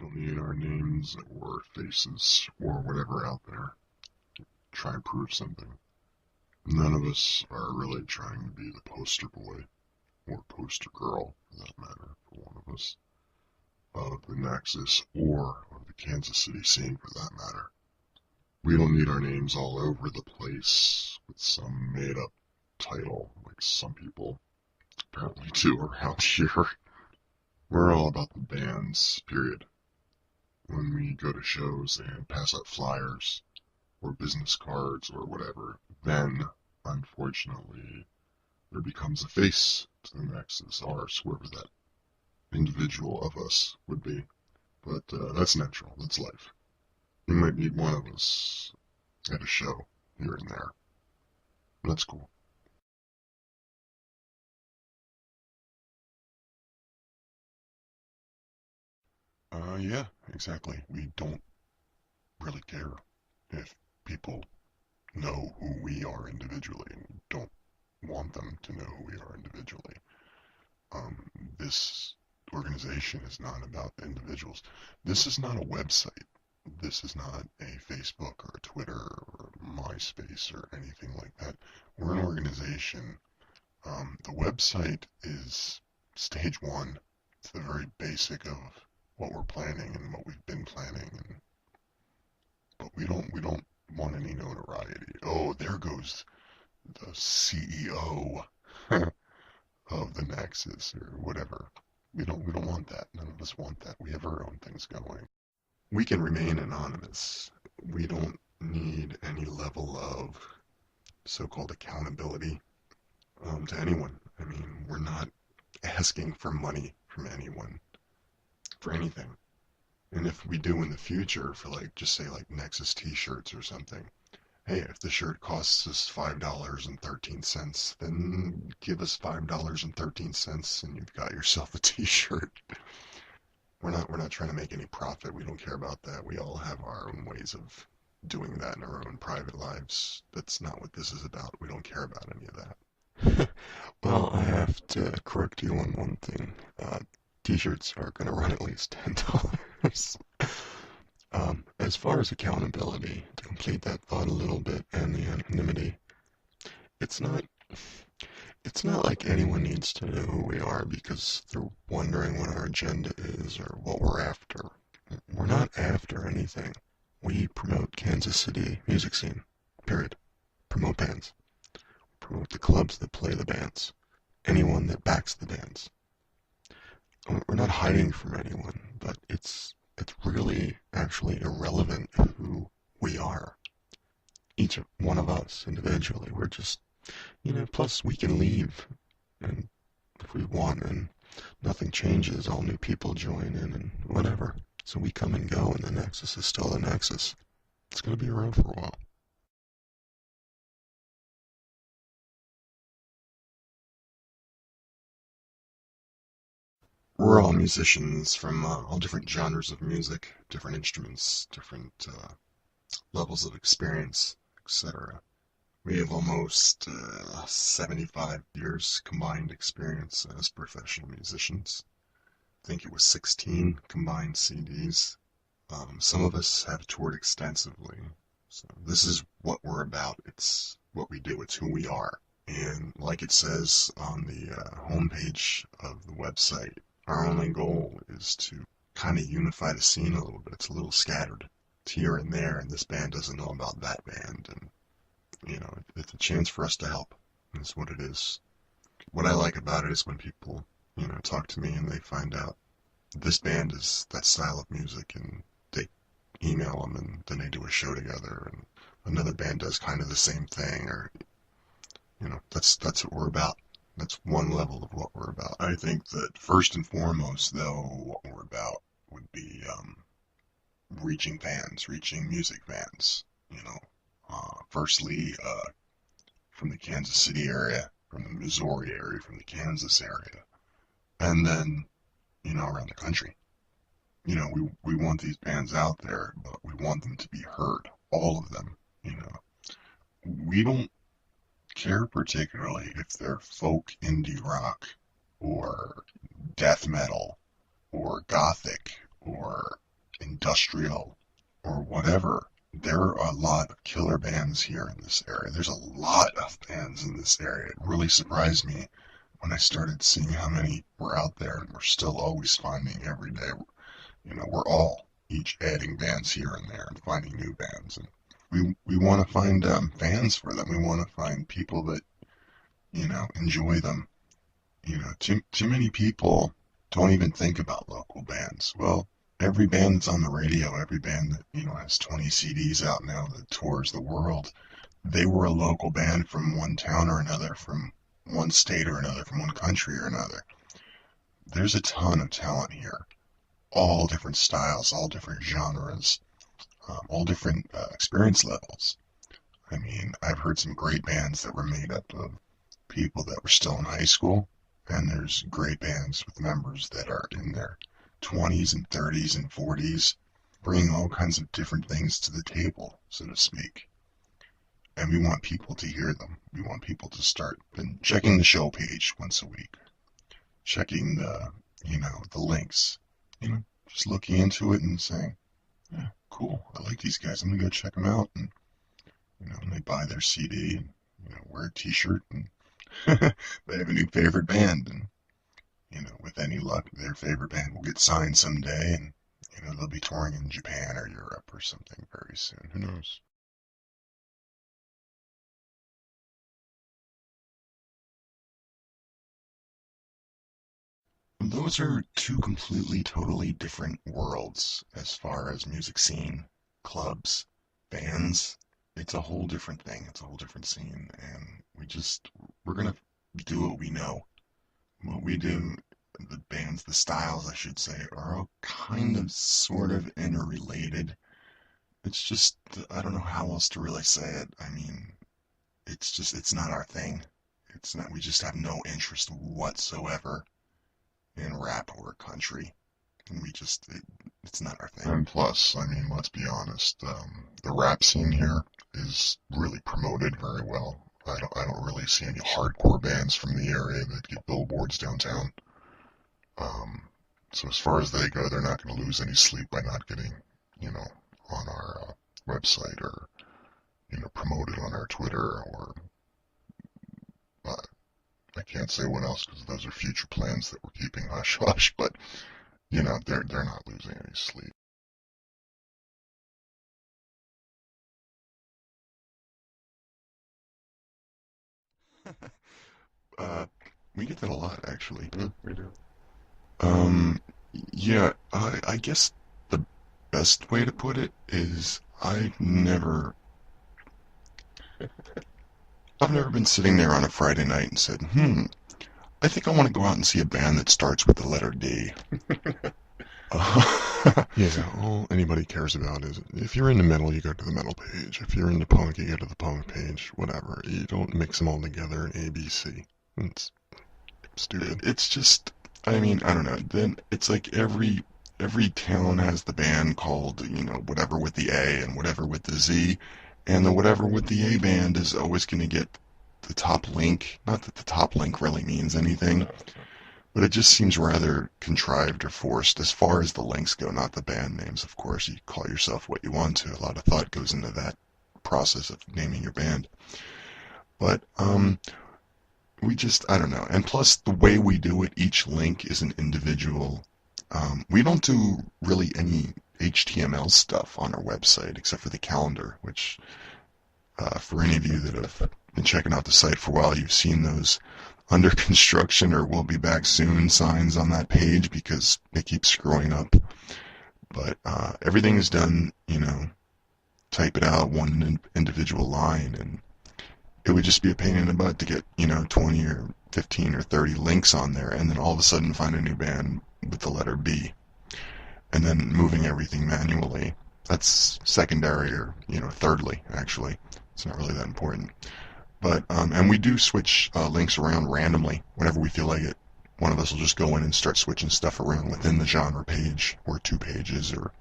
don't need our names or faces or whatever out there. Try and prove something. None of us are really trying to be the poster boy or poster girl, for that matter, for one of us, of the Nexus or of the Kansas City scene, for that matter. We don't need our names all over the place with some made-up title like some people apparently do around here. We're all about the bands, period. When we go to shows and pass out flyers or business cards or whatever, then, unfortunately, there becomes a face to the Nexus, ours, whoever that individual of us would be. But that's natural, that's life. You might meet one of us at a show here and there. That's cool. Yeah, exactly. We don't really care if people know who we are individually, and don't want them to know who we are individually. This organization is not about individuals. This is not a website. This is not a Facebook or a Twitter or MySpace or anything like that. We're an organization. The website is stage one. It's the very basic of what we're planning and what we've been planning, but we don't want any notoriety. Oh, there goes the CEO of the Nexus or whatever. We don't want that. None of us want that. We have our own things going. We can remain anonymous. We don't need any level of so-called accountability to anyone. I mean, we're not asking for money from anyone for anything. And if we do in the future for like, just say like Nexus t-shirts or something, hey, if the shirt costs us $5.13, then give us $5.13 and you've got yourself a t-shirt. We're not trying to make any profit. We don't care about that. We all have our own ways of doing that in our own private lives. That's not what this is about. We don't care about any of that. Well, I have to correct you on one thing. T-shirts are going to run at least $10. As far as accountability, to complete that thought a little bit, and the anonymity, it's not it's not like anyone needs to know who we are because they're wondering what our agenda is or what we're after. We're not after anything. We promote Kansas City music scene. Period. Promote bands. Promote the clubs that play the bands. Anyone that backs the bands. We're not hiding from anyone, but it's really actually irrelevant who we are. Each one of us individually. We're just, plus we can leave and if we want and nothing changes, all new people join in and whatever. So we come and go and the Nexus is still the Nexus. It's going to be around for a while. We're all musicians from all different genres of music, different instruments, different levels of experience, etc. We have almost 75 years combined experience as professional musicians. I think it was 16 combined CDs. Some of us have toured extensively. So this is what we're about. It's what we do. It's who we are. And like it says on the homepage of the website, our only goal is to kind of unify the scene a little bit. It's a little scattered. It's here and there, and this band doesn't know about that band. And, it's a chance for us to help. That's what it is. What I like about it is when people, talk to me and they find out this band is that style of music, and they email them, and then they do a show together, and another band does kind of the same thing, or, that's what we're about. That's one level of what we're about. I think that first and foremost, though, what we're about would be reaching fans, reaching music fans. Firstly, from the Kansas City area, from the Missouri area, from the Kansas area, and then, around the country. We want these bands out there, but we want them to be heard. All of them. We don't care particularly if they're folk indie rock or death metal or gothic or industrial or whatever. There are a lot of killer bands here in this area. There's a lot of bands in this area. It really surprised me when I started seeing how many were out there, and we're still always finding every day. We're all each adding bands here and there and finding new bands, and we want to find fans for them. We want to find people that enjoy them. Too many people don't even think about local bands. Well, every band that's on the radio, every band that has 20 CDs out now that tours the world, they were a local band from one town or another, from one state or another, from one country or another. There's a ton of talent here, all different styles, all different genres, all different experience levels. I mean, I've heard some great bands that were made up of people that were still in high school, and there's great bands with members that are in their 20s and 30s and 40s, bringing all kinds of different things to the table, so to speak. And we want people to hear them. We want people to start checking the show page once a week, checking the links, just looking into it and saying, yeah, cool, I like these guys, I'm gonna go check them out. And and they buy their CD and wear a t-shirt, and they have a new favorite band, and with any luck their favorite band will get signed someday, and they'll be touring in Japan or Europe or something very soon. Who knows? Those are two completely, totally different worlds as far as music scene, clubs, bands. It's a whole different thing. It's a whole different scene, and we're gonna do what we know. What we do, the bands, the styles, I should say, are all kind of, sort of interrelated. It's just, I don't know how else to really say it. I mean, it's not our thing. It's not, we just have no interest whatsoever in rap or country. And it's not our thing. And plus, I mean, let's be honest, the rap scene here is really promoted very well. I don't really see any hardcore bands from the area that get billboards downtown. So as far as they go, they're not going to lose any sleep by not getting, on our website, or, promoted on our Twitter, or I can't say what else because those are future plans that we're keeping hush hush, but, they're not losing any sleep. Uh, we get that a lot, actually. Yeah, we do. Um, yeah, I guess the best way to put it is I've never been sitting there on a Friday night and said, I think I want to go out and see a band that starts with the letter D. Yeah, all anybody cares about is, if you're into metal, you go to the metal page. If you're into punk, you go to the punk page. Whatever. You don't mix them all together in ABC. It's stupid. It's just, I mean, I don't know. Then it's like every town has the band called, whatever with the A and whatever with the Z, and the whatever with the A band is always going to get the top link. Not that the top link really means anything, but it just seems rather contrived or forced as far as the links go, not the band names, of course. You call yourself what you want to. A lot of thought goes into that process of naming your band. But, I don't know. And plus, the way we do it, each link is an individual. We don't do really any HTML stuff on our website except for the calendar, which, for any of you that have been checking out the site for a while, you've seen those under construction or will be back soon signs on that page because they keep screwing up. But everything is done, type it out one individual line, and it would just be a pain in the butt to get, 20 or 15 or 30 links on there, and then all of a sudden find a new band with the letter B, and then moving everything manually. That's secondary, or, thirdly, actually. It's not really that important. But, and we do switch links around randomly whenever we feel like it. One of us will just go in and start switching stuff around within the genre page, or 2 pages, or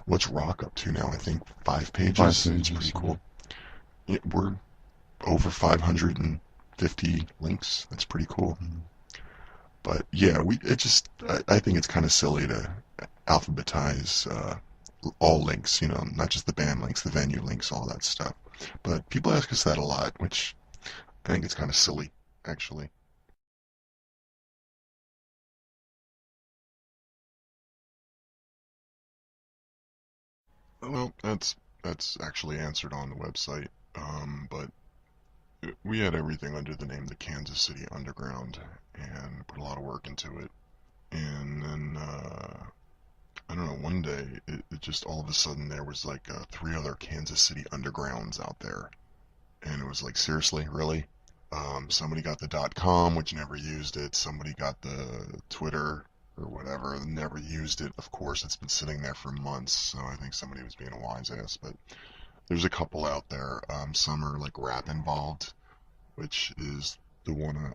what's rock up to now? I think 5 pages. 5 pages. It's pretty cool. Yeah, we're over 550 links. That's pretty cool. Mm-hmm. But yeah, I think it's kind of silly to alphabetize all links, not just the band links, the venue links, all that stuff. But people ask us that a lot, which I think it's kind of silly, actually. Well, that's actually answered on the website. But we had everything under the name the Kansas City Underground and put a lot of work into it. And then I don't know, one day it just all of a sudden there was like three other Kansas City Undergrounds out there, and it was like, seriously, really? Somebody got the .com, which never used it. Somebody got the Twitter or whatever, never used it. Of course, it's been sitting there for months, so I think somebody was being a wise ass. But there's a couple out there. Some are like rap involved, which is the one,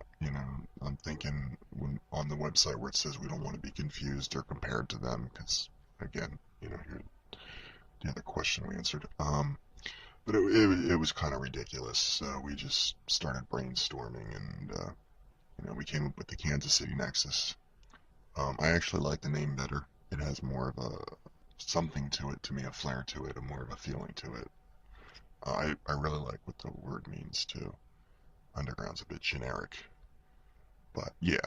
I'm thinking when on the website where it says we don't want to be confused or compared to them, because again, here the other question we answered. But it was kind of ridiculous. So we just started brainstorming, and we came up with the Kansas City Nexus. I actually like the name better. It has more of a something to it, to me, a flair to it, a more of a feeling to it. I really like what the word means too. Underground's a bit generic, but yeah,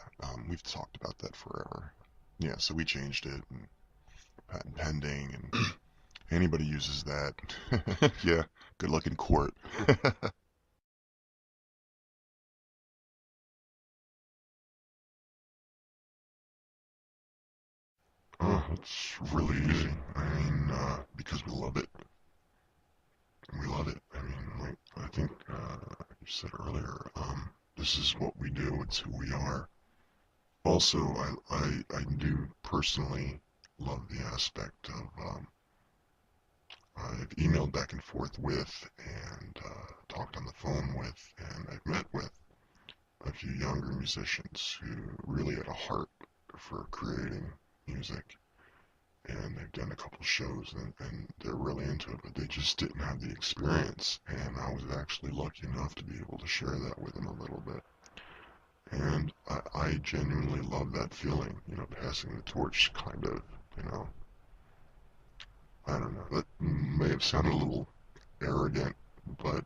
we've talked about that forever. Yeah, so we changed it, and patent pending, and anybody uses that, yeah, good luck in court. Oh, it's really easy. I mean, because we love it. We love it. I mean, like I think you said earlier, this is what we do. It's who we are. Also, I do personally love the aspect of I've emailed back and forth with and talked on the phone with, and I've met with a few younger musicians who really had a heart for creating music, and they've done a couple shows, and they're really into it, but they just didn't have the experience, and I was actually lucky enough to be able to share that with them a little bit. And I genuinely love that feeling, passing the torch, kind of, you know. I don't know, that may have sounded a little arrogant, but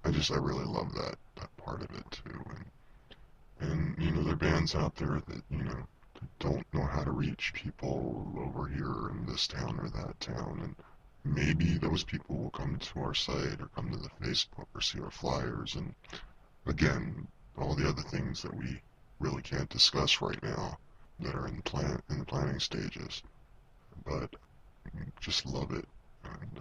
I really love that part of it too. And there are bands out there that, that don't know how to reach people over here in this town or that town, and maybe those people will come to our site or come to the Facebook or see our flyers, and again, all the other things that we really can't discuss right now that are in the planning stages. But just love it, and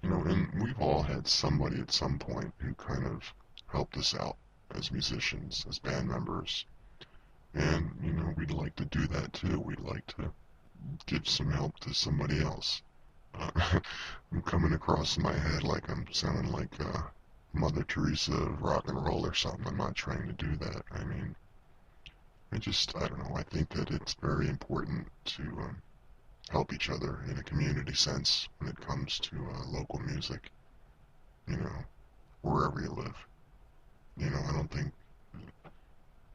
and we've all had somebody at some point who kind of helped us out as musicians, as band members. And, we'd like to do that too. We'd like to give some help to somebody else. I'm coming across in my head like I'm sounding like Mother Teresa of rock and roll or something. I'm not trying to do that. I mean, I don't know. I think that it's very important to help each other in a community sense when it comes to local music, you know, wherever you live. I don't think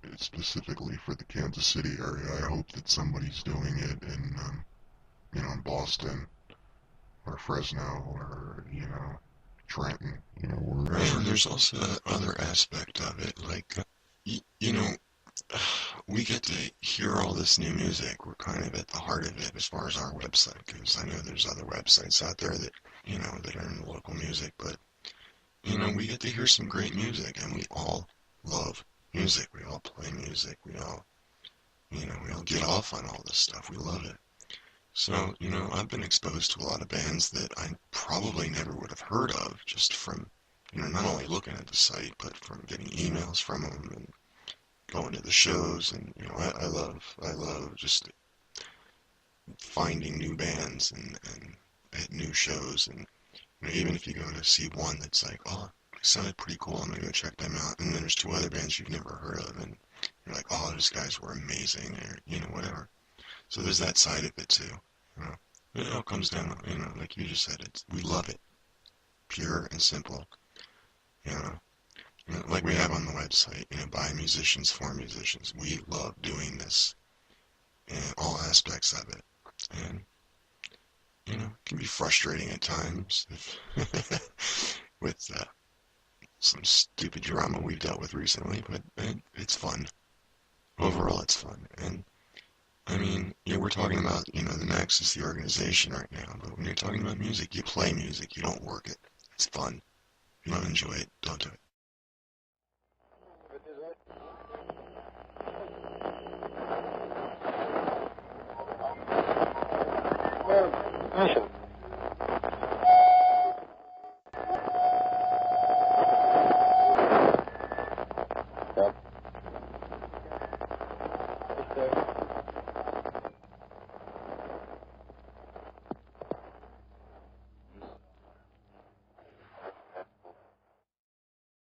it's specifically for the Kansas City area. I hope that somebody's doing it in, in Boston or Fresno or, Trenton, wherever. And there's also the other aspect of it, like, you know, we get to hear all this new music. We're kind of at the heart of it as far as our website goes. I know there's other websites out there that, that are in local music, but, we get to hear some great music, and we all love music. We all play music. We all get off on all this stuff. We love it. So, I've been exposed to a lot of bands that I probably never would have heard of just from, not only looking at the site, but from getting emails from them and going to the shows. And, I love just finding new bands and at new shows. And, even if you go to see one that's like, oh, it sounded pretty cool, I'm going to go check them out. And then there's two other bands you've never heard of, and you're like, oh, those guys were amazing, or, whatever. So there's that side of it too. You know, it all comes down, like you just said, we love it, pure and simple. You know, like we have on the website, by musicians for musicians. We love doing this and all aspects of it. And can be frustrating at times with some stupid drama we've dealt with recently, but it's fun. Overall, it's fun. And I mean, yeah, we're talking about, the Nexus, the organization right now, but when you're talking about music, you play music, you don't work it. It's fun. If you don't enjoy it, don't do it. Mission.